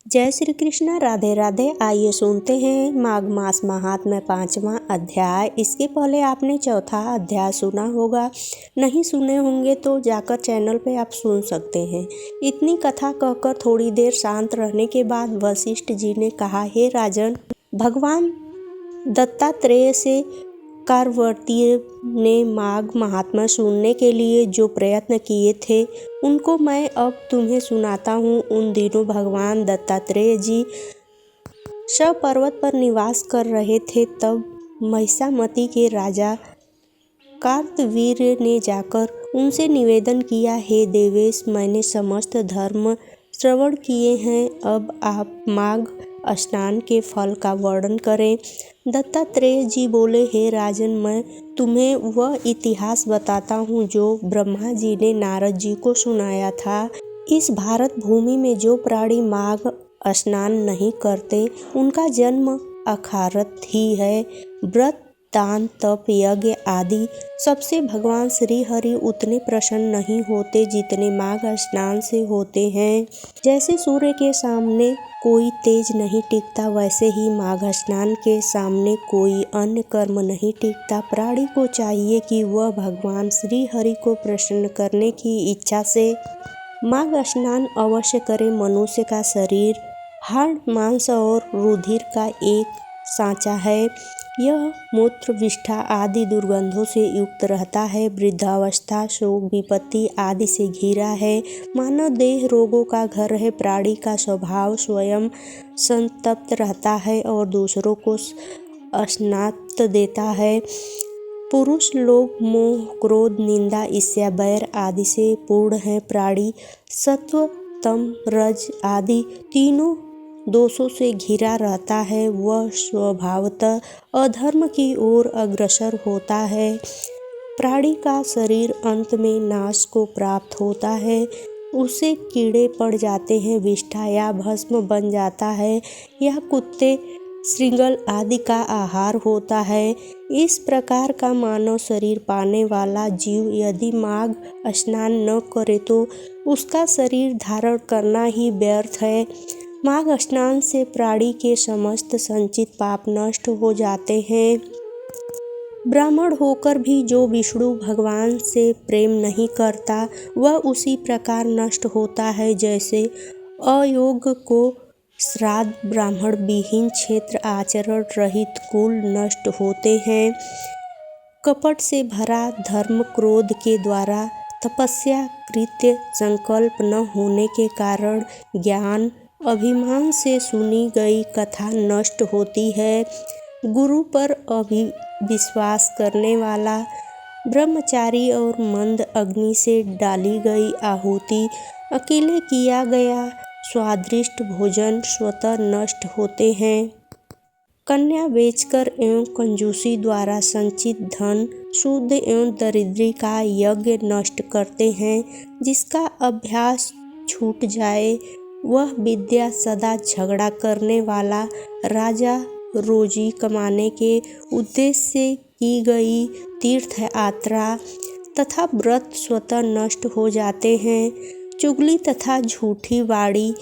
जय श्री कृष्णा, राधे राधे। आइए सुनते हैं माघ मास महात्म्य 5वां अध्याय। इसके पहले आपने चौथा अध्याय सुना होगा, नहीं सुने होंगे तो जाकर चैनल पे आप सुन सकते हैं। इतनी कथा कहकर थोड़ी देर शांत रहने के बाद वशिष्ठ जी ने कहा, हे राजन, भगवान दत्तात्रेय से कारवर्तीय ने माघ महात्म्य सुनने के लिए जो प्रयत्न किए थे उनको मैं अब तुम्हें सुनाता हूँ। उन दिनों भगवान दत्तात्रेय जी शव पर्वत पर निवास कर रहे थे। तब महिषामती के राजा कार्तवीर्य ने जाकर उनसे निवेदन किया, हे देवेश, मैंने समस्त धर्म श्रवण किए हैं, अब आप माघ स्नान के फल का वर्णन करें। दत्तात्रेय जी बोले, हे राजन, मैं तुम्हें वह इतिहास बताता हूँ जो ब्रह्मा जी ने नारद जी को सुनाया था। इस भारत भूमि में जो प्राणी माघ स्नान नहीं करते उनका जन्म अखारत ही है। व्रत, दान, तप, यज्ञ आदि सबसे भगवान श्री हरि उतने प्रसन्न नहीं होते जितने माघ स्नान से होते हैं। जैसे सूर्य के सामने कोई तेज नहीं टिकता, वैसे ही माघ स्नान के सामने कोई अन्य कर्म नहीं टिकता। प्राणी को चाहिए कि वह भगवान श्री हरि को प्रसन्न करने की इच्छा से माघ स्नान अवश्य करे। मनुष्य का शरीर हाड़, मांस और रुधिर का एक सांचा है। यह मूत्र, विष्ठा आदि दुर्गंधों से युक्त रहता है। वृद्धावस्था, शोक, विपत्ति आदि से घिरा है। मानव देह रोगों का घर है। प्राणी का स्वभाव स्वयं संतप्त रहता है और दूसरों को स्नात देता है। पुरुष लोग मोह, क्रोध, निंदा, ईर्ष्या, बैर आदि से पूर्ण है। प्राणी सत्व, तम, रज आदि तीनों दोषों से घिरा रहता है। वह स्वभावतः अधर्म की ओर अग्रसर होता है। प्राणी का शरीर अंत में नाश को प्राप्त होता है। उसे कीड़े पड़ जाते हैं, विष्ठा या भस्म बन जाता है। यह कुत्ते, श्रृंगल आदि का आहार होता है। इस प्रकार का मानव शरीर पाने वाला जीव यदि माघ स्नान न करे तो उसका शरीर धारण करना ही व्यर्थ है। माघ स्नान से प्राणी के समस्त संचित पाप नष्ट हो जाते हैं। ब्राह्मण होकर भी जो विष्णु भगवान से प्रेम नहीं करता वह उसी प्रकार नष्ट होता है जैसे अयोग्य को श्राद्ध, ब्राह्मण विहीन क्षेत्र, आचरण रहित कुल नष्ट होते हैं। कपट से भरा धर्म, क्रोध के द्वारा तपस्या, कृत्य, संकल्प न होने के कारण ज्ञान, अभिमान से सुनी गई कथा नष्ट होती है। गुरु पर अविश्वास करने वाला, ब्रह्मचारी और मंद अग्नि से डाली गई आहुति, अकेले किया गया स्वादिष्ट भोजन स्वतः नष्ट होते हैं। कन्या बेचकर एवं कंजूसी द्वारा संचित धन शुद्ध एवं दरिद्री का यज्ञ नष्ट करते हैं। जिसका अभ्यास छूट जाए वह विद्या, सदा झगड़ा करने वाला राजा, रोजी कमाने के उद्देश्य से की गई तीर्थ यात्रा तथा व्रत स्वतः नष्ट हो जाते हैं। चुगली तथा झूठी वाणी,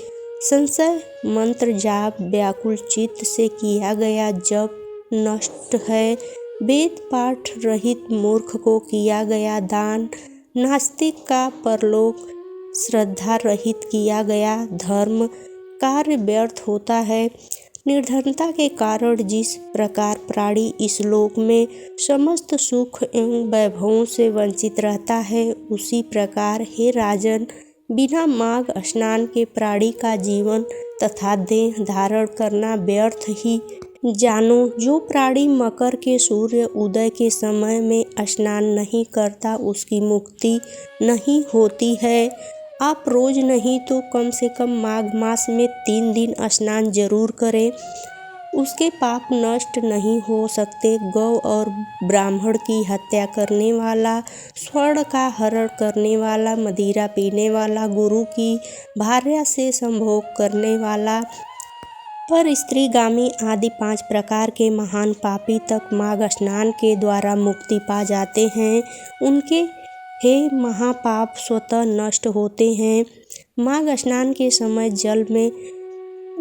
संशय, मंत्र जाप, व्याकुल चित्त से किया गया जप नष्ट है। वेद पाठ रहित मूर्ख को किया गया दान, नास्तिक का परलोक श्रद्धा रहित किया गया धर्म कार्य व्यर्थ होता है। निर्धनता के कारण जिस प्रकार प्राणी इस लोक में समस्त सुख एवं वैभवों से वंचित रहता है, उसी प्रकार हे राजन, बिना माघ स्नान के प्राणी का जीवन तथा देह धारण करना व्यर्थ ही जानो। जो प्राणी मकर के सूर्य उदय के समय में स्नान नहीं करता उसकी मुक्ति नहीं होती है। आप रोज नहीं तो कम से कम माघ मास में 3 दिन स्नान जरूर करें, उसके पाप नष्ट नहीं हो सकते। गौ और ब्राह्मण की हत्या करने वाला, स्वर्ण का हरण करने वाला, मदिरा पीने वाला, गुरु की भार्या से संभोग करने वाला, पर स्त्रीगामी आदि 5 प्रकार के महान पापी तक माघ स्नान के द्वारा मुक्ति पा जाते हैं। उनके हे महापाप स्वतः नष्ट होते हैं। माघ स्नान के समय जल में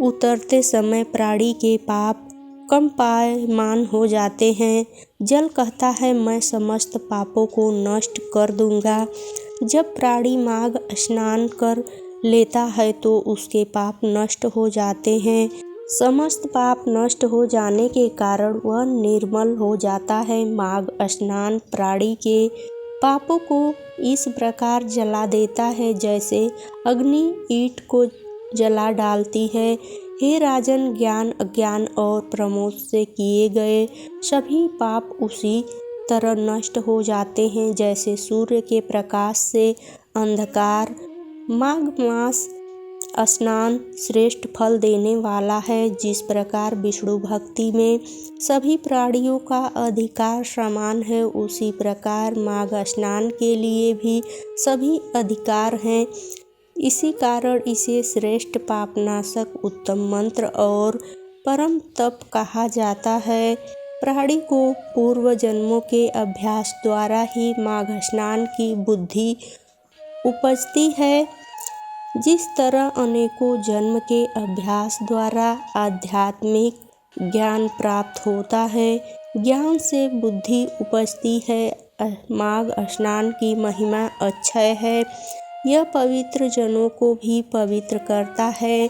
उतरते समय प्राणी के पाप कम पायमान हो जाते हैं। जल कहता है, मैं समस्त पापों को नष्ट कर दूंगा। जब प्राणी माघ स्नान कर लेता है तो उसके पाप नष्ट हो जाते हैं। समस्त पाप नष्ट हो जाने के कारण वह निर्मल हो जाता है। माघ स्नान प्राणी के पापों को इस प्रकार जला देता है जैसे अग्नि ईंट को जला डालती है। हे राजन, ज्ञान, अज्ञान और प्रमोद से किए गए सभी पाप उसी तरह नष्ट हो जाते हैं जैसे सूर्य के प्रकाश से अंधकार। माघ मास स्नान श्रेष्ठ फल देने वाला है। जिस प्रकार विष्णु भक्ति में सभी प्राणियों का अधिकार समान है, उसी प्रकार माघ स्नान के लिए भी सभी अधिकार हैं। इसी कारण इसे श्रेष्ठ पापनाशक, उत्तम मंत्र और परम तप कहा जाता है। प्राणी को पूर्व जन्मों के अभ्यास द्वारा ही माघ स्नान की बुद्धि उपजती है। जिस तरह अनेकों जन्म के अभ्यास द्वारा आध्यात्मिक ज्ञान प्राप्त होता है, ज्ञान से बुद्धि उपजती है। माघ स्नान की महिमा अक्षय है। यह पवित्र जनों को भी पवित्र करता है।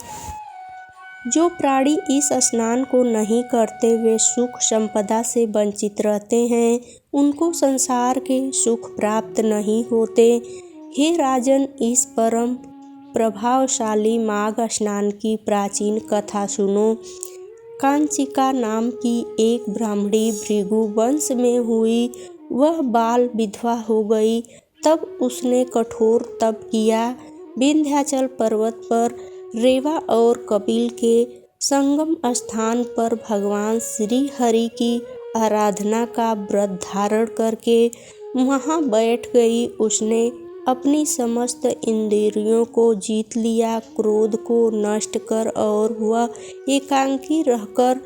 जो प्राणी इस स्नान को नहीं करते वे सुख संपदा से वंचित रहते हैं। उनको संसार के सुख प्राप्त नहीं होते। हे राजन, इस परम प्रभावशाली माघ स्नान की प्राचीन कथा सुनो। कांचिका नाम की एक ब्राह्मणी भृगु वंश में हुई। वह बाल विधवा हो गई। तब उसने कठोर तप किया। विंध्याचल पर्वत पर रेवा और कपिल के संगम स्थान पर भगवान श्री हरि की आराधना का व्रत धारण करके वहाँ बैठ गई। उसने अपनी समस्त इंद्रियों को जीत लिया, क्रोध को नष्ट कर, और वह एकांकी रहकर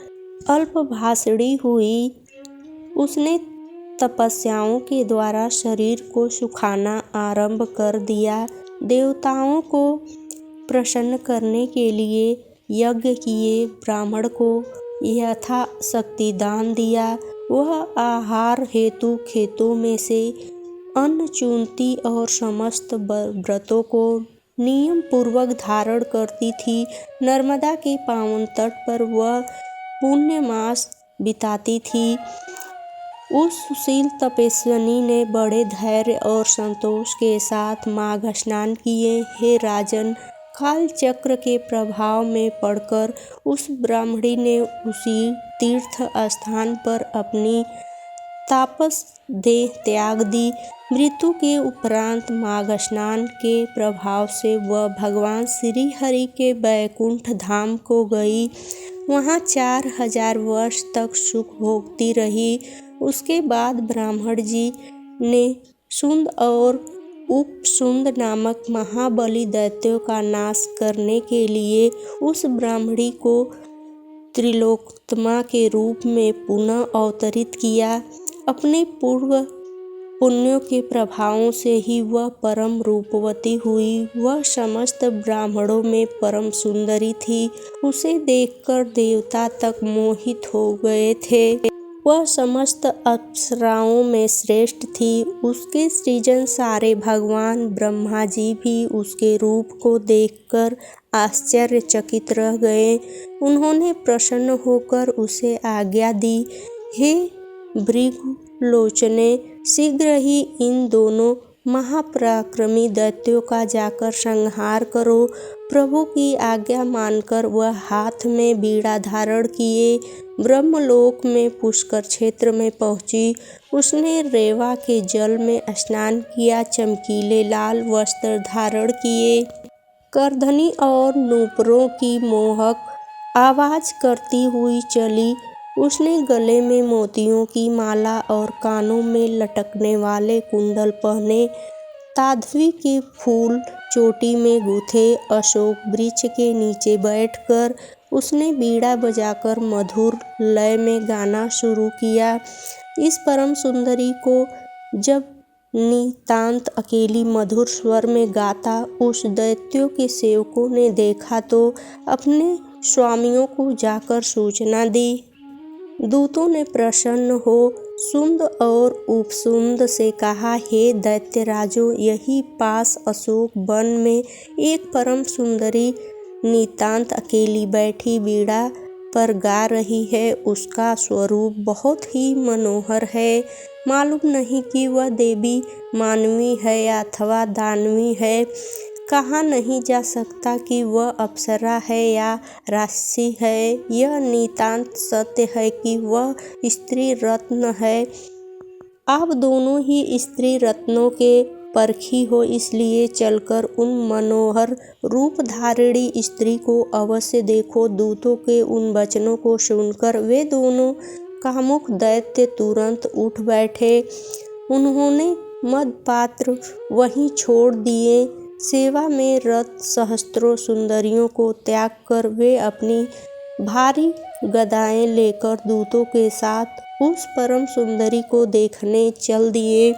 अल्पभाषणी हुई। उसने तपस्याओं के द्वारा शरीर को सुखाना आरंभ कर दिया। देवताओं को प्रसन्न करने के लिए यज्ञ किए, ब्राह्मण को यथाशक्ति दान दिया। वह आहार हेतु खेतों में से अन्न चुनती और समस्त व्रतों को नियम पूर्वक धारण करती थी। नर्मदा के पावन तट पर वह पुण्य मास बिताती थी। उस सुशील तपस्विनी ने बड़े धैर्य और संतोष के साथ माघ स्नान किए। हे राजन, काल चक्र के प्रभाव में पड़कर उस ब्राह्मणी ने उसी तीर्थ स्थान पर अपनी तापस देह त्याग दी। मृत्यु के उपरांत माघ स्नान के प्रभाव से वह भगवान श्री हरि के वैकुंठ धाम को गई। वहाँ 4000 वर्ष तक सुख भोगती रही। उसके बाद ब्राह्मण जी ने सुंद और उपसुंद नामक महाबली दैत्यों का नाश करने के लिए उस ब्राह्मणी को त्रिलोकतमा के रूप में पुनः अवतरित किया। अपने पूर्व पुण्यों के प्रभावों से ही वह परम रूपवती हुई। वह समस्त ब्राह्मणों में परम सुंदरी थी। उसे देखकर देवता तक मोहित हो गए थे। वह समस्त अप्सराओं में श्रेष्ठ थी। उसके सृजन सारे भगवान ब्रह्मा जी भी उसके रूप को देखकर आश्चर्यचकित रह गए। उन्होंने प्रसन्न होकर उसे आज्ञा दी, हे भृगुलोचने, शीघ्र ही इन दोनों महापराक्रमी दैत्यों का जाकर संहार करो। प्रभु की आज्ञा मानकर वह हाथ में वीणा धारण किए ब्रह्मलोक में पुष्कर क्षेत्र में पहुंची। उसने रेवा के जल में स्नान किया, चमकीले लाल वस्त्र धारण किए, करधनी और नूपुरों की मोहक आवाज करती हुई चली। उसने गले में मोतियों की माला और कानों में लटकने वाले कुंडल पहने, ताधवी के फूल चोटी में गूथे। अशोक वृक्ष के नीचे बैठकर उसने बीड़ा बजाकर मधुर लय में गाना शुरू किया। इस परम सुंदरी को जब नितांत अकेली मधुर स्वर में गाता उस दैत्यों के सेवकों ने देखा तो अपने स्वामियों को जाकर सूचना दी। दूतों ने प्रसन्न हो सुंद और उपसुंद से कहा, हे दैत्यराजो, यही पास अशोक वन में एक परम सुंदरी नितांत अकेली बैठी वीणा पर गा रही है। उसका स्वरूप बहुत ही मनोहर है। मालूम नहीं कि वह देवी मानवी है या अथवा दानवी है। कहा नहीं जा सकता कि वह अप्सरा है या राक्षसी है। यह नितांत सत्य है कि वह स्त्री रत्न है। आप दोनों ही स्त्री रत्नों के परखी हो, इसलिए चलकर उन मनोहर रूप धारिणी स्त्री को अवश्य देखो। दूतों के उन वचनों को सुनकर वे दोनों कामुक दैत्य तुरंत उठ बैठे। उन्होंने मदपात्र वहीं छोड़ दिए। सेवा में रत सहस्त्रों सुंदरियों को त्याग कर वे अपनी भारी गदाएं लेकर दूतों के साथ उस परम सुंदरी को देखने चल दिए,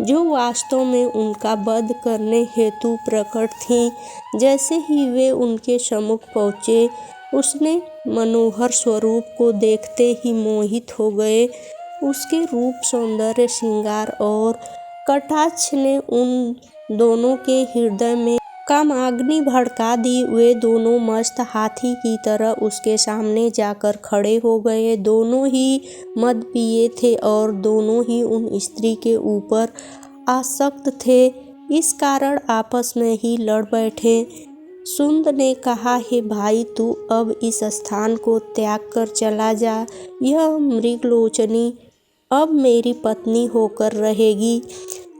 जो वास्तव में उनका वध करने हेतु प्रकट थीं। जैसे ही वे उनके सम्मुख पहुँचे, उसने मनोहर स्वरूप को देखते ही मोहित हो गए। उसके रूप, सौंदर्य, श्रृंगार और कटाक्ष ने उन दोनों के हृदय में कामाग्नि भड़का दी। वे दोनों मस्त हाथी की तरह उसके सामने जाकर खड़े हो गए। दोनों ही मद पिए थे और दोनों ही उन स्त्री के ऊपर आसक्त थे। इस कारण आपस में ही लड़ बैठे। सुंद ने कहा, हे भाई, तू अब इस स्थान को त्याग कर चला जा। यह मृगलोचनी अब मेरी पत्नी होकर रहेगी।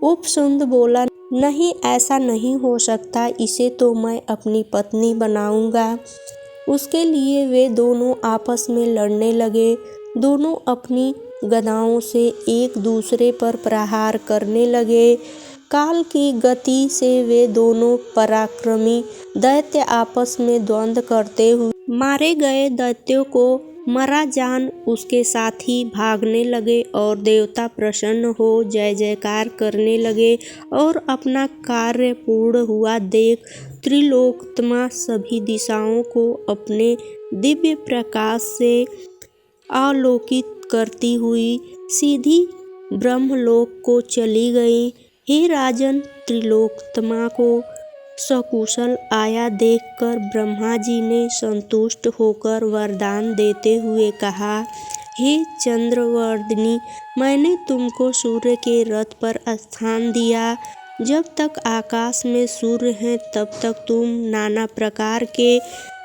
उपसुंद बोला, नहीं, ऐसा नहीं हो सकता। इसे तो मैं अपनी पत्नी बनाऊंगा। उसके लिए वे दोनों आपस में लड़ने लगे। दोनों अपनी गदाओं से एक दूसरे पर प्रहार करने लगे। काल की गति से वे दोनों पराक्रमी दैत्य आपस में द्वंद्व करते हुए मारे गए दैत्यों को मरा जान उसके साथ ही भागने लगे और देवता प्रसन्न हो जय जयकार करने लगे और अपना कार्य पूर्ण हुआ देख त्रिलोकतमा सभी दिशाओं को अपने दिव्य प्रकाश से आलोकित करती हुई सीधी ब्रह्मलोक को चली गई। हे राजन, त्रिलोकतमा को सकुशल आया देखकर ब्रह्मा जी ने संतुष्ट होकर वरदान देते हुए कहा, हे चंद्रवर्धिनी, मैंने तुमको सूर्य के रथ पर स्थान दिया। जब तक आकाश में सूर्य हैं तब तक तुम नाना प्रकार के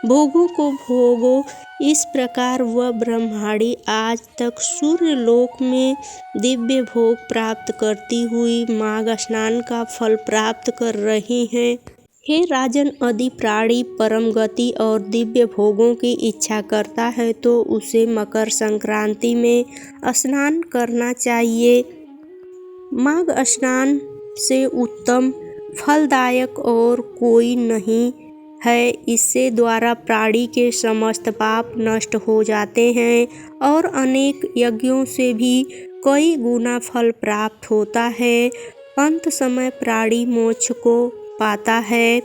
भोगों को भोगो। इस प्रकार वह ब्रह्माणी आज तक सूर्य लोक में दिव्य भोग प्राप्त करती हुई माघ स्नान का फल प्राप्त कर रही हैं। हे राजन, यदि प्राणी परम गति और दिव्य भोगों की इच्छा करता है तो उसे मकर संक्रांति में स्नान करना चाहिए। माघ स्नान से उत्तम फलदायक और कोई नहीं है। इससे द्वारा प्राणी के समस्त पाप नष्ट हो जाते हैं और अनेक यज्ञों से भी कई गुना फल प्राप्त होता है। अंत समय प्राणी मोक्ष को पाता है।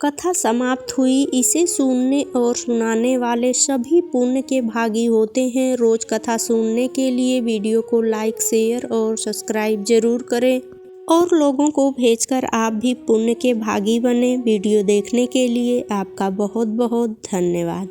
कथा समाप्त हुई। इसे सुनने और सुनाने वाले सभी पुण्य के भागी होते हैं। रोज कथा सुनने के लिए वीडियो को लाइक, शेयर और सब्सक्राइब जरूर करें और लोगों को भेजकर आप भी पुण्य के भागी बने। वीडियो देखने के लिए आपका बहुत बहुत धन्यवाद।